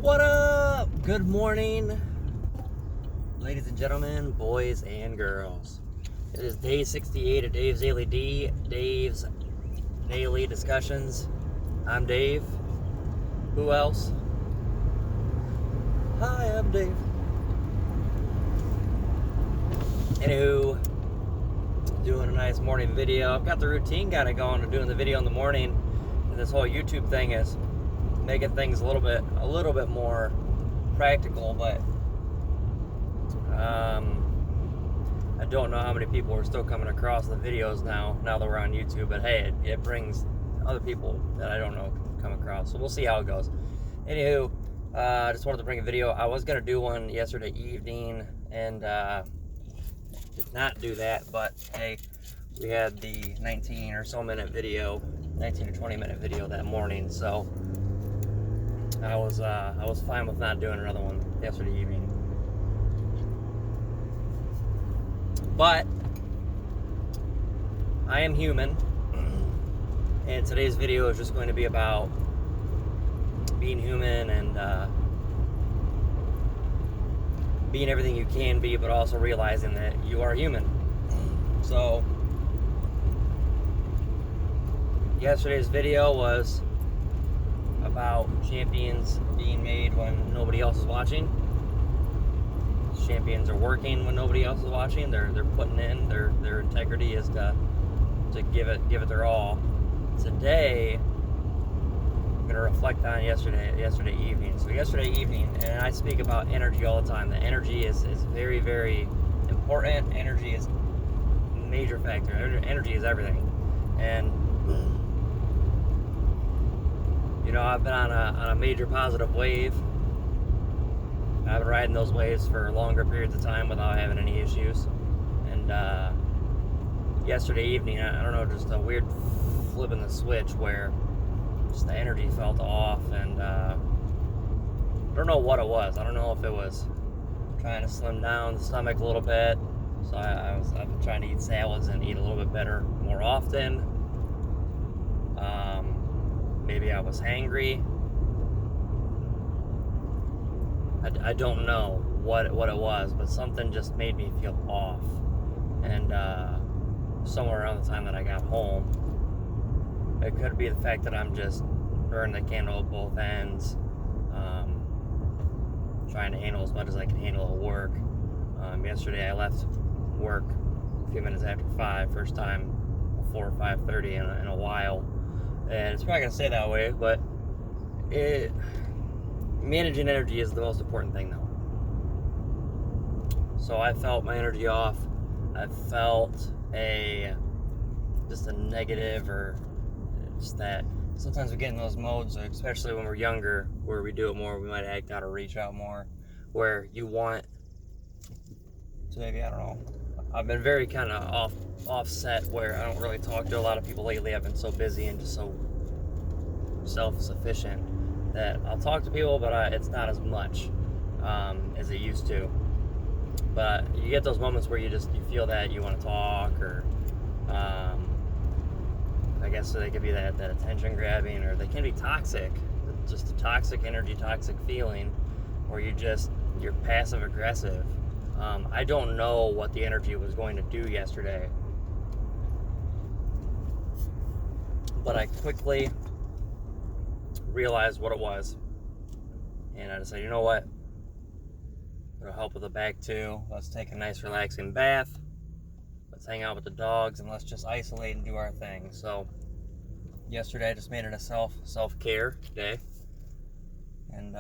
What up? Good morning, ladies and gentlemen, boys and girls. It is day 68 of Dave's Daily Discussions. I'm Dave. Who else? Hi, I'm Dave. Anywho, doing a nice morning video. I've got the routine kind of going of doing the video in the morning, and this whole YouTube thing is making things a little bit more practical, but I don't know how many people are still coming across the videos now that we're on YouTube, but hey, it brings other people that I don't know come across, so we'll see how it goes. Anywho, I just wanted to bring a video. I was going to do one yesterday evening and did not do that, but hey, we had the 19 or 20 minute video that morning, so I was fine with not doing another one yesterday evening. But I am human, and today's video is just going to be about being human and being everything you can be, but also realizing that you are human. So yesterday's video was about champions being made when nobody else is watching. Champions are working when nobody else is watching. They're putting in their integrity is to give it their all. Today I'm going to reflect on yesterday evening. So yesterday evening, and I speak about energy all the time. The energy is very, very important. Energy is a major factor. Energy is everything. And you know, I've been on a major positive wave. I've been riding those waves for longer periods of time without having any issues. And yesterday evening, I don't know, just a weird flipping the switch where just the energy felt off, and I don't know what it was. I don't know if it was trying to slim down the stomach a little bit. So I've been trying to eat salads and eat a little bit better more often. Maybe I was hangry. I don't know what it was, but something just made me feel off. And somewhere around the time that I got home, it could be the fact that I'm just burning the candle at both ends, trying to handle as much as I can handle at work. Yesterday I left work a few minutes after 5, first time before 5:30 in a while. And it's probably going to stay that way, but managing energy is the most important thing, though. So I felt my energy off. I felt just a negative, or just that sometimes we get in those modes, especially when we're younger, where we do it more, we might act out or reach out more, where you want to maybe, I don't know. I've been very kind of offset where I don't really talk to a lot of people lately. I've been so busy and just so self-sufficient that I'll talk to people, but it's not as much as it used to. But you get those moments where you feel that you want to talk, or I guess so they could be that attention grabbing, or they can be toxic, just a toxic energy, toxic feeling, or you're passive aggressive. I don't know what the energy was going to do yesterday, but I quickly realized what it was, and I decided, you know what, it'll help with the back too. Let's take a nice relaxing bath, let's hang out with the dogs, and let's just isolate and do our thing. So yesterday I just made it a self-care day, and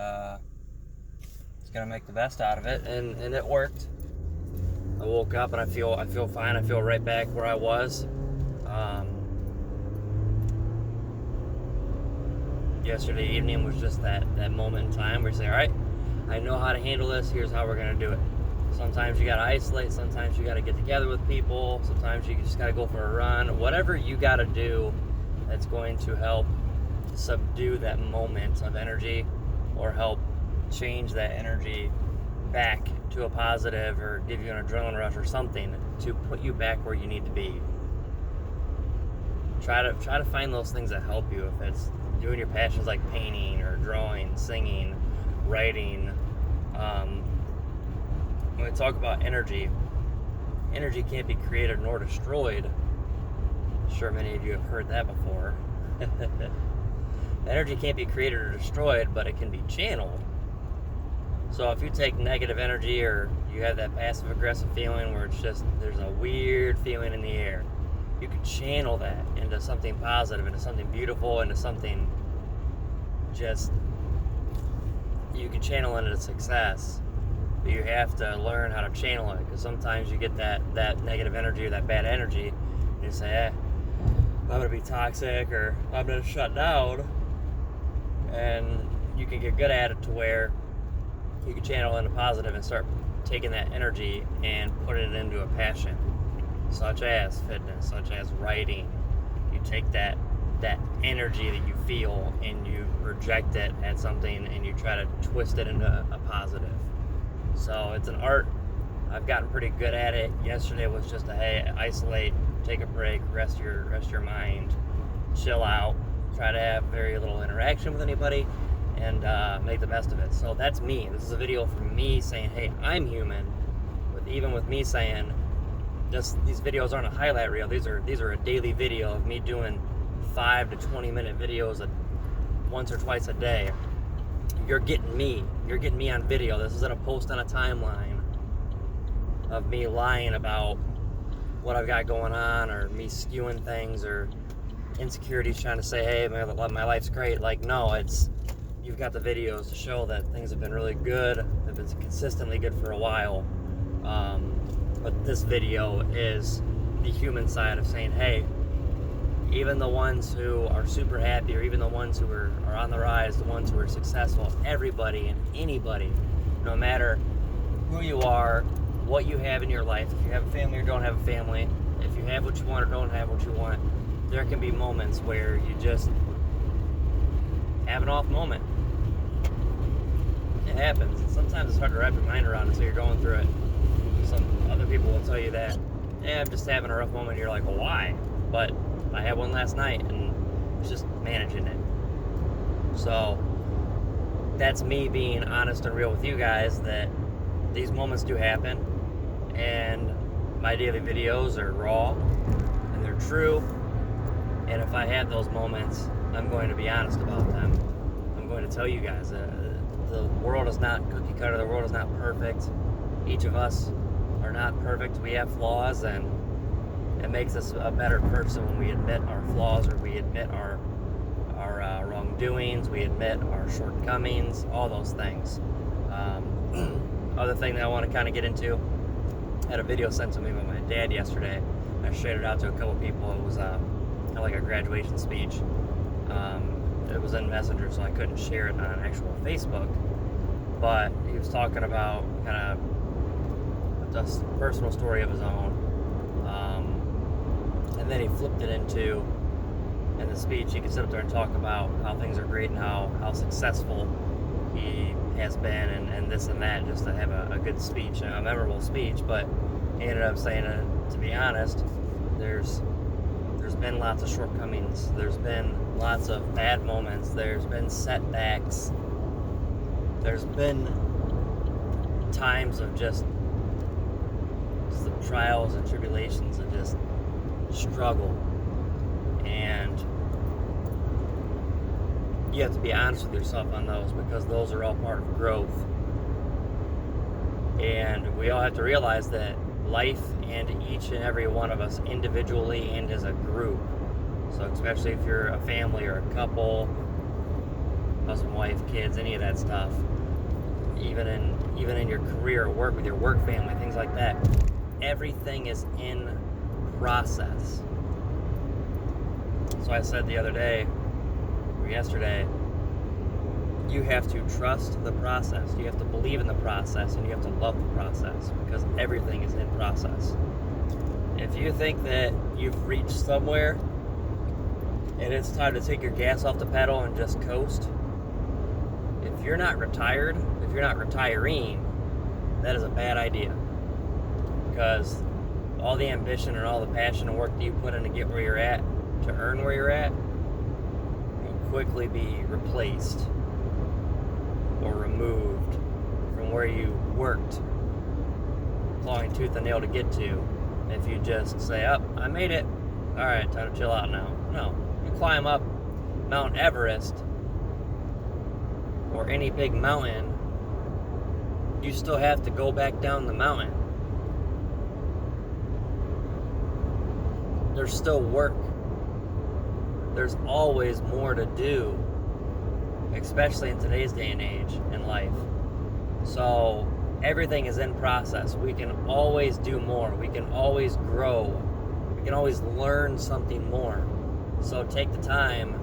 just gonna make the best out of it, and it worked. I woke up and I feel fine. I feel right back where I was. Yesterday evening was just that moment in time where you say, all right, I know how to handle this. Here's how we're gonna do it. Sometimes you gotta isolate. Sometimes you gotta get together with people. Sometimes you just gotta go for a run. Whatever you gotta do that's going to help subdue that moment of energy, or help change that energy back to a positive, or give you an adrenaline rush or something to put you back where you need to be. Try to find those things that help you. If it's doing your passions like painting or drawing, singing, writing. When we talk about energy can't be created nor destroyed. I'm sure many of you have heard that before. Energy can't be created or destroyed, but it can be channeled. So if you take negative energy, or you have that passive aggressive feeling where it's just, there's a weird feeling in the air, you can channel that into something positive, into something beautiful, into something just, you can channel into success. But you have to learn how to channel it, because sometimes you get that negative energy or that bad energy, and you say, I'm going to be toxic, or I'm going to shut down. And you can get good at it to where you can channel into positive and start taking that energy and put it into a passion, such as fitness, such as writing. You take that energy that you feel and you project it at something, and you try to twist it into a positive. So it's an art. I've gotten pretty good at it. Yesterday was just isolate, take a break, rest your mind, chill out, try to have very little interaction with anybody, and make the best of it. So that's me. This is a video from me saying, hey, I'm human. Even with me saying, these videos aren't a highlight reel. These are a daily video of me doing 5 to 20 minute videos once or twice a day. You're getting me. You're getting me on video. This isn't a post on a timeline of me lying about what I've got going on, or me skewing things, or insecurities trying to say, hey, my life's great. Like, no, you've got the videos to show that things have been really good. They've been consistently good for a while. But this video is the human side of saying, hey, even the ones who are super happy, or even the ones who are on the rise, the ones who are successful, everybody and anybody, no matter who you are, what you have in your life, if you have a family or don't have a family, if you have what you want or don't have what you want, there can be moments where you just have an off moment. It happens. Sometimes it's hard to wrap your mind around until you're going through it. Some other people will tell you that, I'm just having a rough moment, and you're like, well, why? But I had one last night, and it's just managing it. So that's me being honest and real with you guys, that these moments do happen, and my daily videos are raw and they're true. And if I have those moments, I'm going to be honest about them. I'm going to tell you guys, the world is not cookie cutter. The world is not perfect. Each of us are not perfect. We have flaws, and it makes us a better person when we admit our flaws, or we admit our wrongdoings, we admit our shortcomings, all those things. Other thing that I want to kind of get into, I had a video sent to me by my dad yesterday. I shared it out to a couple people. It was kind of like a graduation speech. It was in Messenger, so I couldn't share it on actual Facebook. But he was talking about kind of just a personal story of his own. And then he flipped it into, in the speech, he could sit up there and talk about how things are great and how successful he has been, and this and that, just to have a good speech, a memorable speech. But he ended up saying, to be honest, there's been lots of shortcomings. There's been lots of bad moments. There's been setbacks. There's been times of just the trials and tribulations and just struggle. And you have to be honest with yourself on those, because those are all part of growth. And we all have to realize that life, and each and every one of us individually and as a group, so especially if you're a family or a couple, husband, wife, kids, any of that stuff, even in your career or work, with your work family, things like that, everything is in process. So I said the other day, or yesterday, you have to trust the process. You have to believe in the process, and you have to love the process, because everything is in process. If you think that you've reached somewhere and it's time to take your gas off the pedal and just coast, if you're not retired, if you're not retiring, that is a bad idea. Because all the ambition and all the passion and work that you put in to get where you're at, to earn where you're at, will quickly be replaced or removed where you worked, clawing tooth and nail to get to, if you just say, "Up, I made it. All right, time to chill out now." No, you climb up Mount Everest or any big mountain, you still have to go back down the mountain. There's still work. There's always more to do, especially in today's day and age in life. So everything is in process. We can always do more. We can always grow. We can always learn something more. So take the time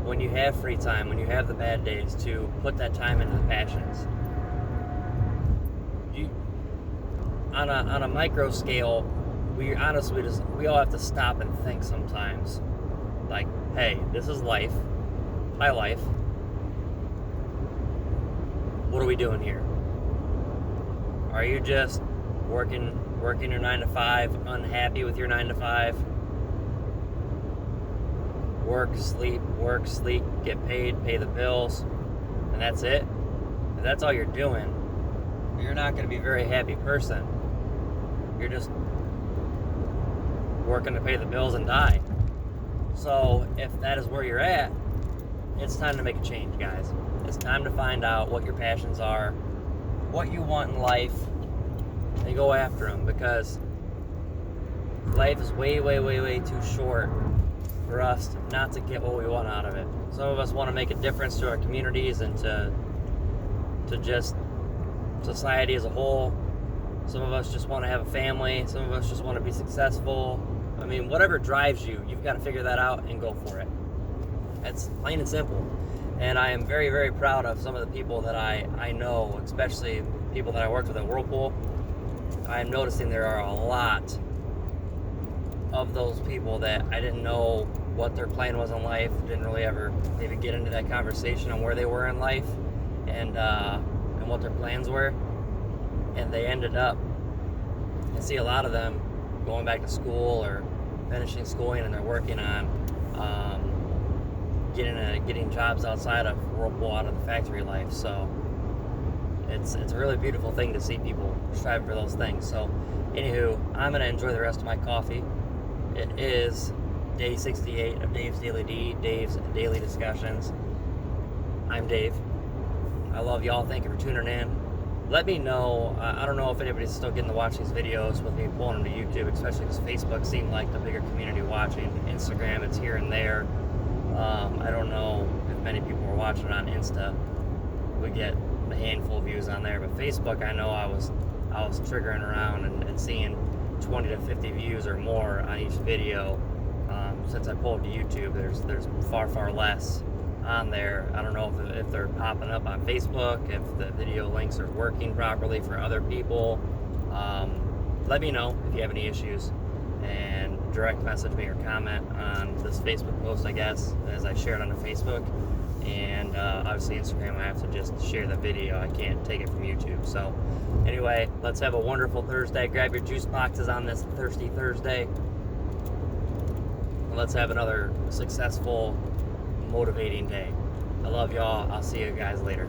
when you have free time, when you have the bad days, to put that time into the passions. On a micro scale, we all have to stop and think sometimes. Like, hey, this is life, my life. What are we doing here? Are you just working your 9 to 5, unhappy with your 9 to 5? Work, sleep, get paid, pay the bills, and that's it? If that's all you're doing, you're not going to be a very happy person. You're just working to pay the bills and die. So if that is where you're at, it's time to make a change, guys. It's time to find out what your passions are, what you want in life, and go after them, because life is way too short for us not to get what we want out of it. Some of us want to make a difference to our communities and to just society as a whole. Some of us just want to have a family. Some of us just want to be successful. I mean, whatever drives you, you've got to figure that out and go for it. It's plain and simple. And I am very proud of some of the people that I know, especially people that I worked with at Whirlpool. I'm noticing there are a lot of those people that I didn't know what their plan was in life, didn't really ever maybe get into that conversation on where they were in life and what their plans were. And they ended up, I see a lot of them going back to school or finishing schooling, and they're working on getting jobs outside of Whirlpool, out of the factory life. So it's a really beautiful thing to see people strive for those things. So anywho, I'm going to enjoy the rest of my coffee. It is day 68 of Dave's Dave's Daily Discussions. I'm Dave. I love y'all. Thank you for tuning in. Let me know. I don't know if anybody's still getting to watch these videos with me pulling them to YouTube, especially because Facebook seemed like the bigger community watching. Instagram, it's here and there. I don't know if many people were watching it on Insta. We get a handful of views on there, but Facebook, I know I was triggering around and seeing 20 to 50 views or more on each video. Since I pulled to YouTube, there's far less on there. I don't know if they're popping up on Facebook, if the video links are working properly for other people. Let me know if you have any issues, and direct message me or comment on this Facebook post, I guess, as I share it on Facebook. And obviously Instagram, I have to just share the video. I can't take it from YouTube. So anyway, let's have a wonderful Thursday. Grab your juice boxes on this Thirsty Thursday. And let's have another successful, motivating day. I love y'all. I'll see you guys later.